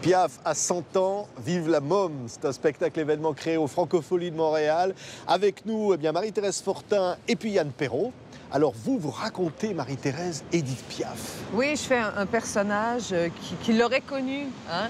Piaf à 100 ans, vive la môme. C'est un spectacle événement créé au Francophonie de Montréal. Avec nous, Marie-Thérèse Fortin et puis Yann Perrault. Alors vous racontez, Marie-Thérèse, Édith Piaf. Oui, je fais un personnage qui l'aurait connu, hein,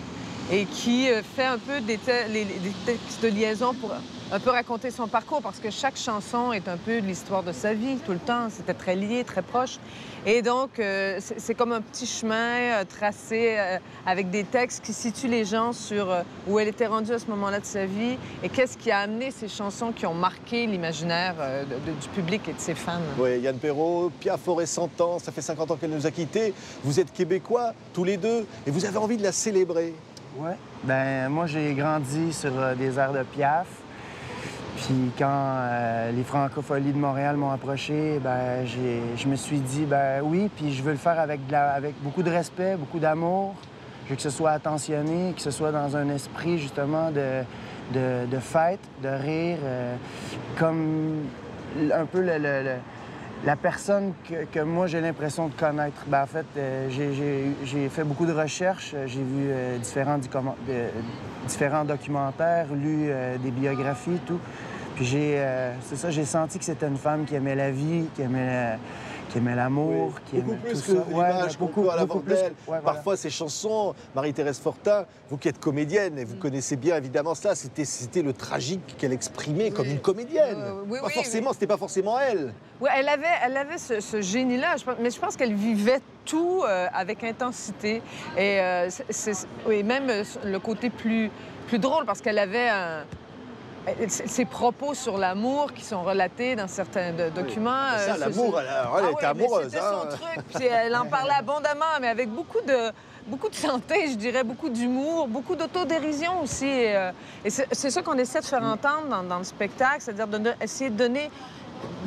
et qui fait un peu des textes de liaison pour un peu raconter son parcours, parce que chaque chanson est un peu l'histoire de sa vie, tout le temps. C'était très lié, très proche. Et donc, c'est comme un petit chemin tracé avec des textes qui situent les gens sur où elle était rendue à ce moment-là de sa vie et qu'est-ce qui a amené ces chansons qui ont marqué l'imaginaire du public et de ses fans. Oui, Yann Perrault, Piaf aurait 100 ans, ça fait 50 ans qu'elle nous a quittés. Vous êtes québécois, tous les deux, et vous avez envie de la célébrer. Oui. Ben moi, j'ai grandi sur des airs de Piaf. Puis quand les Francopholies de Montréal m'ont approché, ben, je me suis dit, ben oui, puis je veux le faire avec beaucoup de respect, beaucoup d'amour. Je veux que ce soit attentionné, que ce soit dans un esprit, justement, de fête, de rire, comme un peu la personne que moi, j'ai l'impression de connaître. Ben, en fait, j'ai fait beaucoup de recherches. J'ai vu différents documentaires, lu des biographies, tout. Puis c'est ça, j'ai senti que c'était une femme qui aimait la vie, qui aimait l'amour, oui, qui aimait beaucoup plus tout que ça. l'image qu'on peut avoir d'elle. Ouais, Parfois, voilà. ces chansons, Marie-Thérèse Fortin, vous qui êtes comédienne, et vous connaissez bien évidemment cela, c'était le tragique qu'elle exprimait comme une comédienne. C'était pas forcément elle. Oui, elle avait ce génie-là, mais je pense qu'elle vivait tout avec intensité. Et oui, même le côté plus drôle, parce qu'elle avait ses propos sur l'amour qui sont relatés dans certains documents. Oui. Ça, l'amour, elle était amoureuse. C'était son truc. Puis elle en parlait abondamment, mais avec beaucoup de santé, je dirais, beaucoup d'humour, beaucoup d'autodérision aussi. Et c'est ça qu'on essaie de faire entendre dans le spectacle, c'est-à-dire essayer de donner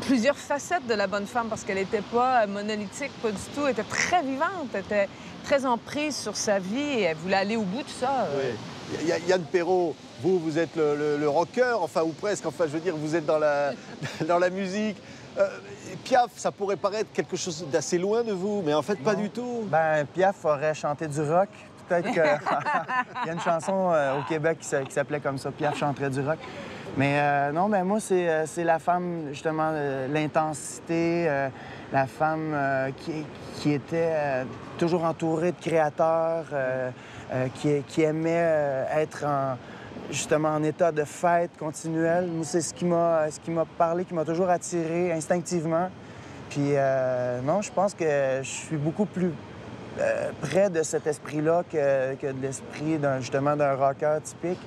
plusieurs facettes de la bonne femme, parce qu'elle n'était pas monolithique, pas du tout. Elle était très vivante, elle était très en prise sur sa vie et elle voulait aller au bout de ça. Oui. Yann Perrault, vous êtes le rocker, enfin, ou presque, enfin, je veux dire, vous êtes dans la musique. Piaf, ça pourrait paraître quelque chose d'assez loin de vous, mais en fait, pas du tout. Ben, Piaf aurait chanté du rock. Peut-être qu'il y a une chanson au Québec qui s'appelait comme ça, Piaf chanterait du rock. Mais non, ben moi, c'est la femme, justement, l'intensité, la femme qui était toujours entourée de créateurs, qui aimait être justement en état de fête continuelle. Moi, c'est ce qui m'a parlé, qui m'a toujours attiré instinctivement. Puis non, je pense que je suis beaucoup plus près de cet esprit-là que de l'esprit justement d'un rocker typique.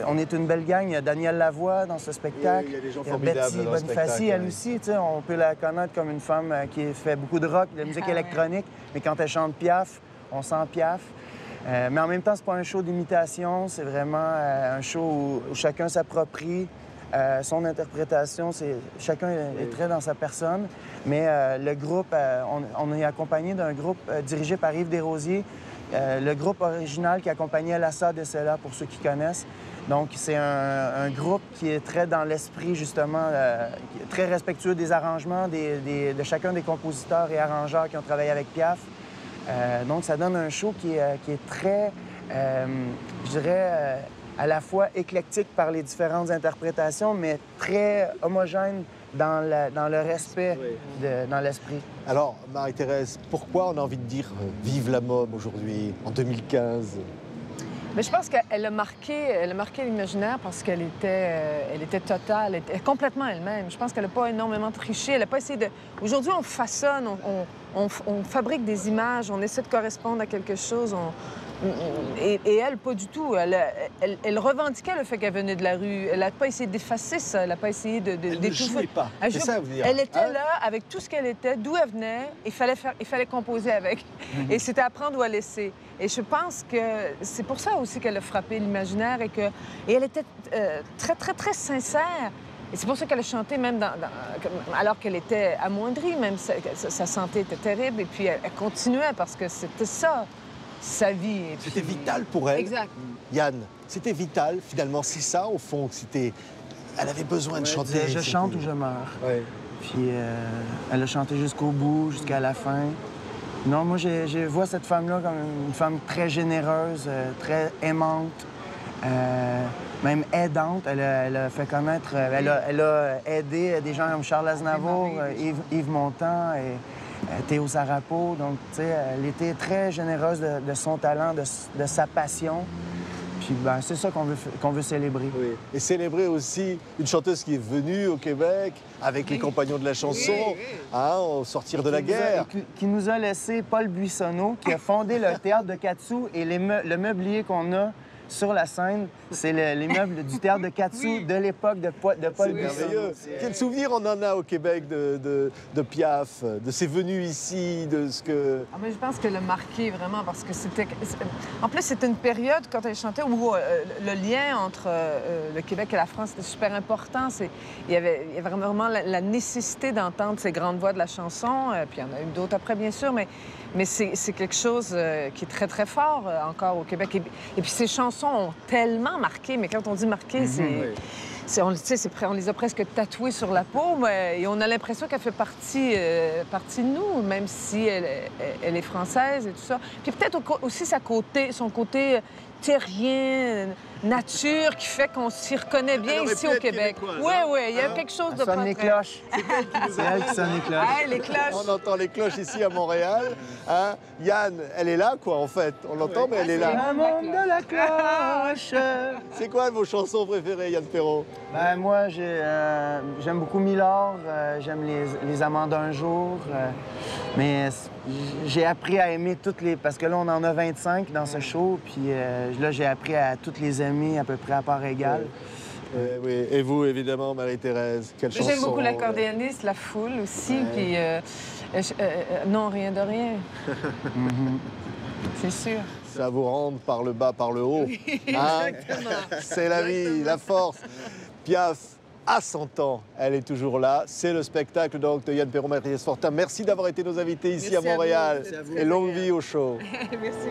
On est une belle gang. Il y a Danielle Lavoie dans ce spectacle. Oui, il y a des gens Betty formidables dans le Bonifaci, spectacle. elle aussi. On peut la connaître comme une femme qui fait beaucoup de rock, de musique électronique. Mais quand elle chante Piaf, on sent Piaf. Mais en même temps, c'est pas un show d'imitation. C'est vraiment un show où chacun s'approprie son interprétation. Chacun est très dans sa personne. Mais le groupe, on est accompagné d'un groupe dirigé par Yves Desrosiers. Le groupe original qui accompagnait Lassa de Cella, pour ceux qui connaissent. Donc, c'est un groupe qui est très dans l'esprit, justement, très respectueux des arrangements de chacun des compositeurs et arrangeurs qui ont travaillé avec Piaf. Donc, ça donne un show qui est très, je dirais, à la fois éclectique par les différentes interprétations, mais très homogène dans le respect, dans l'esprit. Alors, Marie-Thérèse, pourquoi on a envie de dire « Vive la môme » aujourd'hui, en 2015? Mais je pense qu'elle a marqué l'imaginaire parce qu'elle était totale, elle était complètement elle-même. Je pense qu'elle n'a pas énormément triché, elle n'a pas essayé de... Aujourd'hui, on façonne, on fabrique des images, on essaie de correspondre à quelque chose. Et elle, pas du tout. Elle revendiquait le fait qu'elle venait de la rue. Elle n'a pas essayé d'effacer ça. Elle n'a pas essayé d'étouffer. Elle ne jouait pas. C'est ça, vous dire. Elle était là avec tout ce qu'elle était, d'où elle venait. Il fallait composer avec. Et c'était à prendre ou à laisser. Et je pense que c'est pour ça aussi qu'elle a frappé l'imaginaire et elle était très, très, très sincère. Et c'est pour ça qu'elle a chanté même alors qu'elle était amoindrie, même sa santé était terrible. Et puis elle continuait parce que c'était ça. Sa vie. C'était vital pour elle. Exact. Yann, c'était vital, finalement, c'est ça, au fond, que elle avait besoin de chanter. Je chante ou je meurs. Ouais. Puis elle a chanté jusqu'au bout, jusqu'à la fin. Non, moi, je vois cette femme-là comme une femme très généreuse, très aimante, même aidante. Elle a fait connaître, elle a aidé des gens comme Charles Aznavour, Yves Montand et Théo Sarapo. Donc, tu sais, elle était très généreuse de son talent, de sa passion. Puis, ben, c'est ça qu'on veut célébrer. Oui. Et célébrer aussi une chanteuse qui est venue au Québec avec les compagnons de la chanson, hein, au sortir de la guerre. Qui nous a laissé Paul Buissonneau, qui a fondé le théâtre de Katsu. Et le meublier qu'on a sur la scène, c'est les meubles du théâtre de Katsu de l'époque de Paul Buissonneau. Quel souvenir on en a au Québec de Piaf, de ses venues ici, de ce que... Ah, mais je pense qu'elle a marqué vraiment parce que c'était... En plus, c'était une période, quand elle chantait, où le lien entre le Québec et la France était super important. Il y avait vraiment la nécessité d'entendre ces grandes voix de la chanson. Puis il y en a eu d'autres après, bien sûr, mais c'est quelque chose qui est très, très fort encore au Québec. Et puis ces chansons ont tellement marqué, mais quand on dit marqué, on les a presque tatouées sur la peau, et on a l'impression qu'elle fait partie de nous, même si elle est française et tout ça. Puis peut-être aussi son côté terrien, nature, qui fait qu'on s'y reconnaît bien ici au Québec. Oui, il y a quelque chose de... sonne les cloches. C'est elle qui sonne les cloches. Ah, les cloches. On entend les cloches ici à Montréal. Hein? Yann, elle est là, quoi, en fait. On l'entend, mais elle est là. Le monde de la cloche. C'est quoi vos chansons préférées, Yann Perrault? Ben, moi, j'aime beaucoup Milord, j'aime les Amants d'un jour, mais j'ai appris à aimer toutes les... Parce que là, on en a 25 dans ce show, puis là, j'ai appris à toutes les aimer à peu près à part égale. Oui. Et vous, évidemment, Marie-Thérèse, quelle chanson? J'aime beaucoup l'accordéoniste, La Foule aussi, puis Non, rien de rien. C'est sûr. Ça vous rend par le bas, par le haut. Oui, hein? exactement. C'est la vie, la force. Piaf, à 100 ans, elle est toujours là. C'est le spectacle donc de Yann Perrault, Marie-Thérèse Fortin. Merci d'avoir été nos invités ici Merci à Montréal. vous. Et longue vie au show. Merci.